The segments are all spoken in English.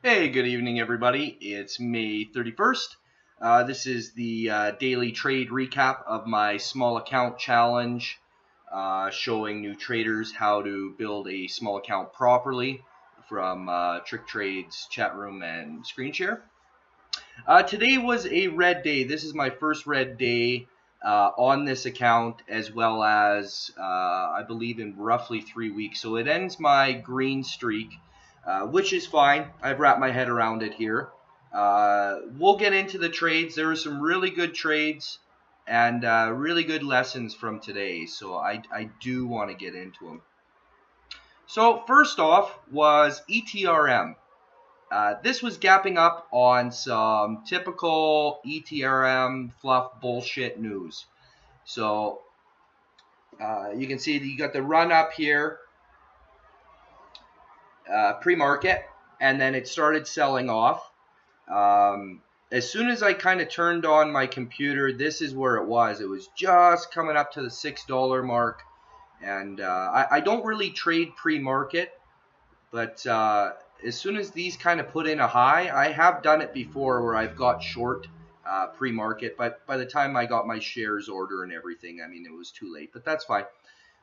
Hey, good evening, everybody. It's May 31st. This is the daily trade recap of my small account challenge, showing new traders how to build a small account properly from TrickTrades chat room and screen share. Today was a red day. This is my first red day on this account, as well as I believe in roughly 3 weeks. So it ends my green streak. Which is fine. I've wrapped my head around it here. We'll get into the trades. There were some really good trades and really good lessons from today, so I do want to get into them. So first off was ETRM. This was gapping up on some typical ETRM fluff bullshit news. So you can see that you got the run up here. Pre-market, and then it started selling off. As soon as I kind of turned on my computer, this is where it was. It was just coming up to the $6 mark, and I don't really trade pre-market, but as soon as these kind of put in a high, I have done it before where I've got short pre-market, but by the time I got my shares order and everything, I mean, it was too late, but that's fine.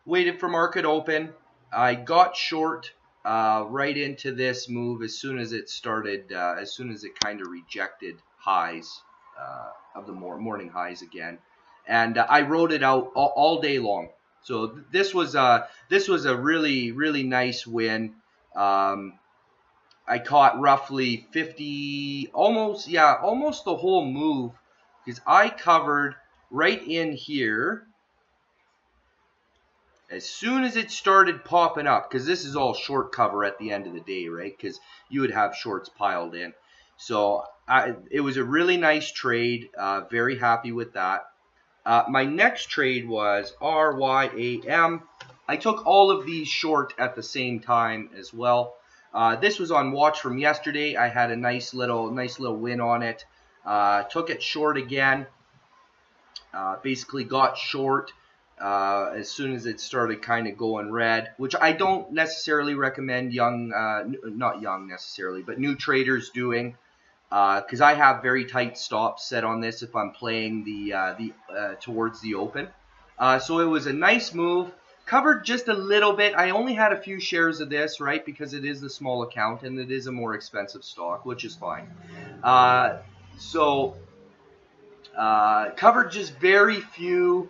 Waited for market open. I got short right into this move as soon as it started, as soon as it kind of rejected highs of the morning highs again, and I rode it out all day long. So this was a really nice win. I caught roughly 50, almost the whole move, because I covered right in here. As soon as it started popping up, because this is all short cover at the end of the day, right? Because you would have shorts piled in. So it was a really nice trade. Very happy with that. My next trade was RYAM. I took all of these short at the same time as well. This was on watch from yesterday. I had a nice little win on it. Took it short again. Basically got short as soon as it started kind of going red, which I don't necessarily recommend not young necessarily, but new traders doing, because I have very tight stops set on this if I'm playing the towards the open. So it was a nice move. Covered just a little bit. I only had a few shares of this, right, because it is a small account and it is a more expensive stock, which is fine. Covered just very few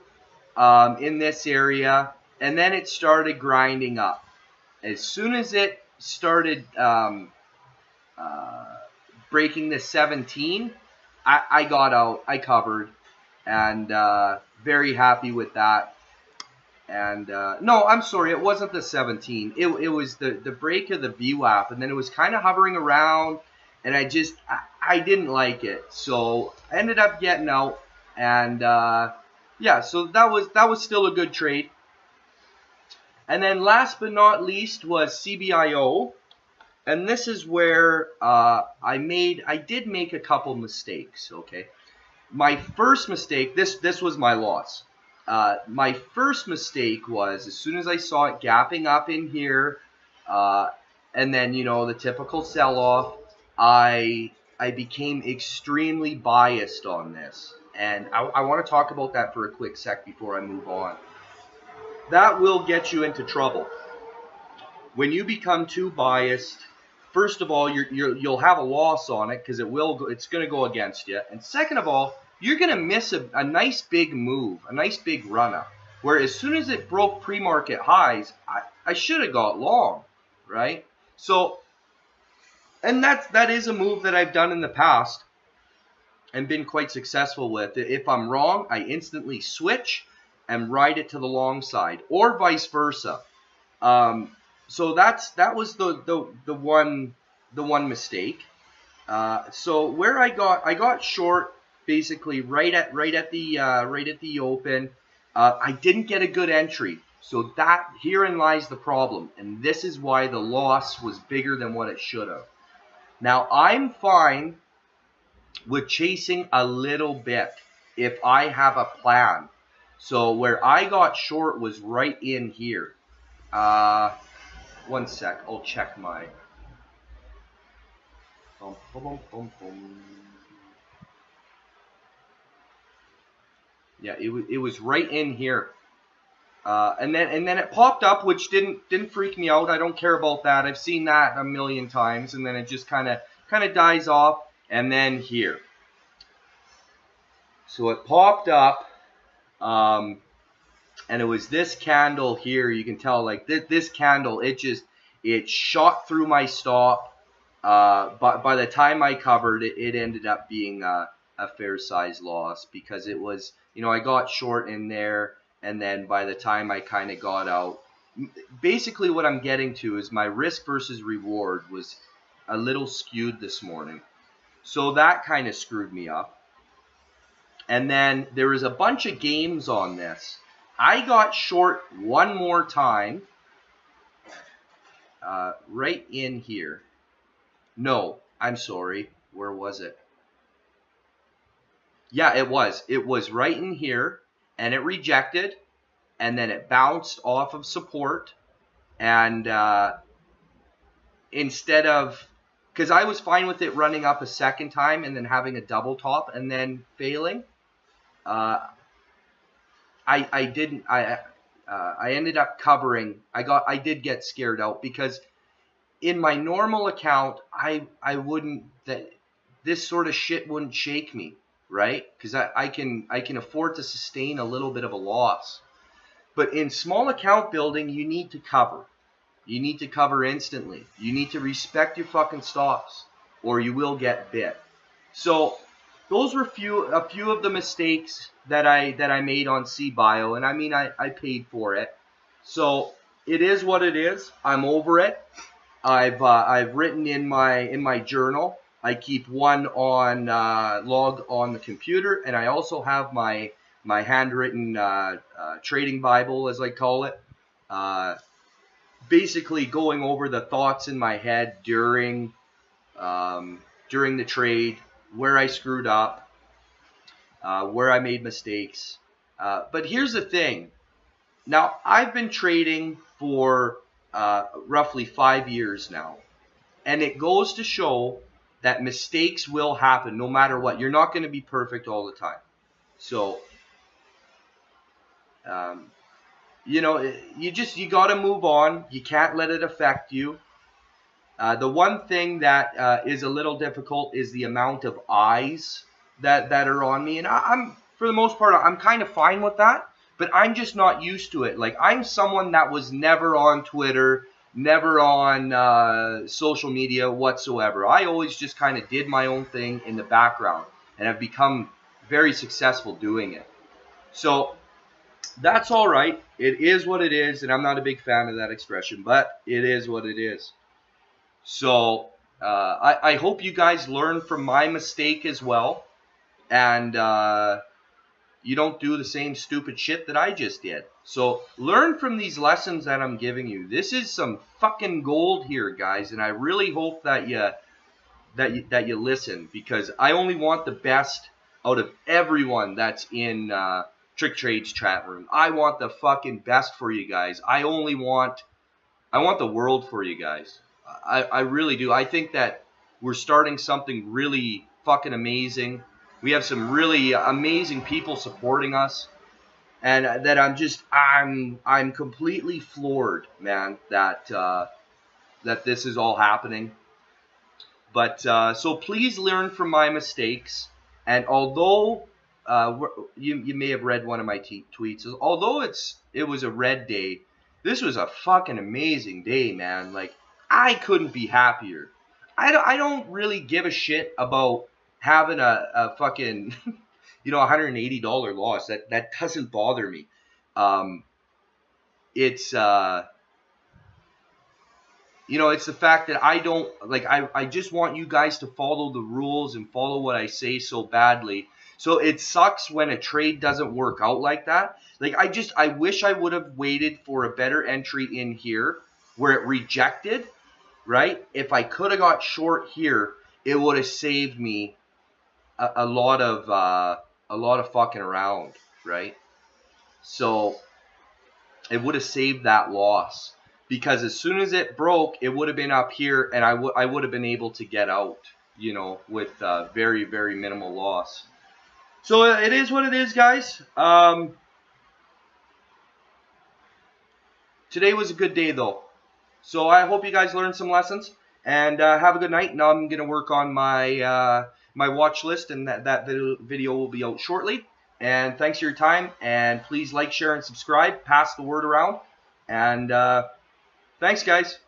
in this area, and then it started grinding up. As soon as it started breaking the 17, I got out, I covered, and very happy with that. And no, I'm sorry, it wasn't the 17. It was the break of the VWAP, and then it was kind of hovering around, and I didn't like it, so I ended up getting out, and yeah, so that was still a good trade. And then last but not least was CBIO, and this is where I did make a couple mistakes. Okay, my first mistake, this was my loss. My first mistake was as soon as I saw it gapping up in here, and then the typical sell-off, I became extremely biased on this, and I want to talk about that for a quick sec before I move on. That will get you into trouble. When you become too biased, first of all, you'll have a loss on it because it's going to go against you, and second of all, you're going to miss a nice big move, a nice big run-up, where as soon as it broke pre-market highs, I should have got long, right? So, and that is a move that I've done in the past and been quite successful with. If I'm wrong, I instantly switch and ride it to the long side, or vice versa. So that was the one mistake. So where I got short basically right at the open. I didn't get a good entry, so herein lies the problem, and this is why the loss was bigger than what it should have. Now I'm fine with chasing a little bit if I have a plan. So where I got short was right in here. One sec, I'll check my... Bum, bum, bum, bum, bum. Yeah, it was right in here. And then it popped up, which didn't freak me out. I don't care about that. I've seen that a million times, and then it just kind of dies off. And then here, so it popped up, and it was this candle here. You can tell, like this candle, it shot through my stop. But by the time I covered it, it ended up being a fair size loss because it was, I got short in there, and then by the time I kind of got out, basically what I'm getting to is my risk versus reward was a little skewed this morning. So that kind of screwed me up. And then there was a bunch of games on this. I got short one more time, right in here. No, I'm sorry. Where was it? Yeah, it was. It was right in here, and it rejected, and then it bounced off of support, and instead of, because I was fine with it running up a second time and then having a double top and then failing, uh, I didn't. I ended up covering. I did get scared out because in my normal account, I wouldn't, that this sort of shit wouldn't shake me, right? Because I can afford to sustain a little bit of a loss. But in small account building, you need to cover. You need to cover instantly. You need to respect your fucking stops, or you will get bit. So those were a few of the mistakes that I made on CBio, and I mean I paid for it. So it is what it is. I'm over it. I've written in my journal. I keep one on log on the computer, and I also have my handwritten trading Bible, as I call it. Basically, going over the thoughts in my head during the trade, where I screwed up, where I made mistakes. But here's the thing. Now, I've been trading for roughly 5 years now. And it goes to show that mistakes will happen no matter what. You're not going to be perfect all the time. So, you got to move on. You can't let it affect you. The one thing that is a little difficult is the amount of eyes that are on me. And I'm, for the most part, I'm kind of fine with that. But I'm just not used to it. Like, I'm someone that was never on Twitter, never on social media whatsoever. I always just kind of did my own thing in the background. And I've become very successful doing it. So that's all right. It is what it is. And I'm not a big fan of that expression. But it is what it is. So I hope you guys learn from my mistake as well. And you don't do the same stupid shit that I just did. So learn from these lessons that I'm giving you. This is some fucking gold here, guys. And I really hope that you listen. Because I only want the best out of everyone that's in TrickTrades chat room. I want the fucking best for you guys. I want the world for you guys. I really do. I think that we're starting something really fucking amazing. We have some really amazing people supporting us, and that I'm completely floored, man, that this is all happening. But so please learn from my mistakes. And although you may have read one of my tweets, although it was a red day, this was a fucking amazing day, man. Like, I couldn't be happier. I don't really give a shit about having a fucking $180 loss. That doesn't bother me. It's it's the fact that I don't, like, I just want you guys to follow the rules and follow what I say so badly. So it sucks when a trade doesn't work out like that. Like, I wish I would have waited for a better entry in here where it rejected, right? If I could have got short here, it would have saved me a lot of fucking around, right? So it would have saved that loss. Because as soon as it broke, it would have been up here, and I would have been able to get out. you know, with very, very minimal loss. So it is what it is, guys. Today was a good day, though. So I hope you guys learned some lessons. And have a good night. Now I'm going to work on my my watch list, and that video will be out shortly. And thanks for your time. And please like, share, and subscribe. Pass the word around. And thanks, guys.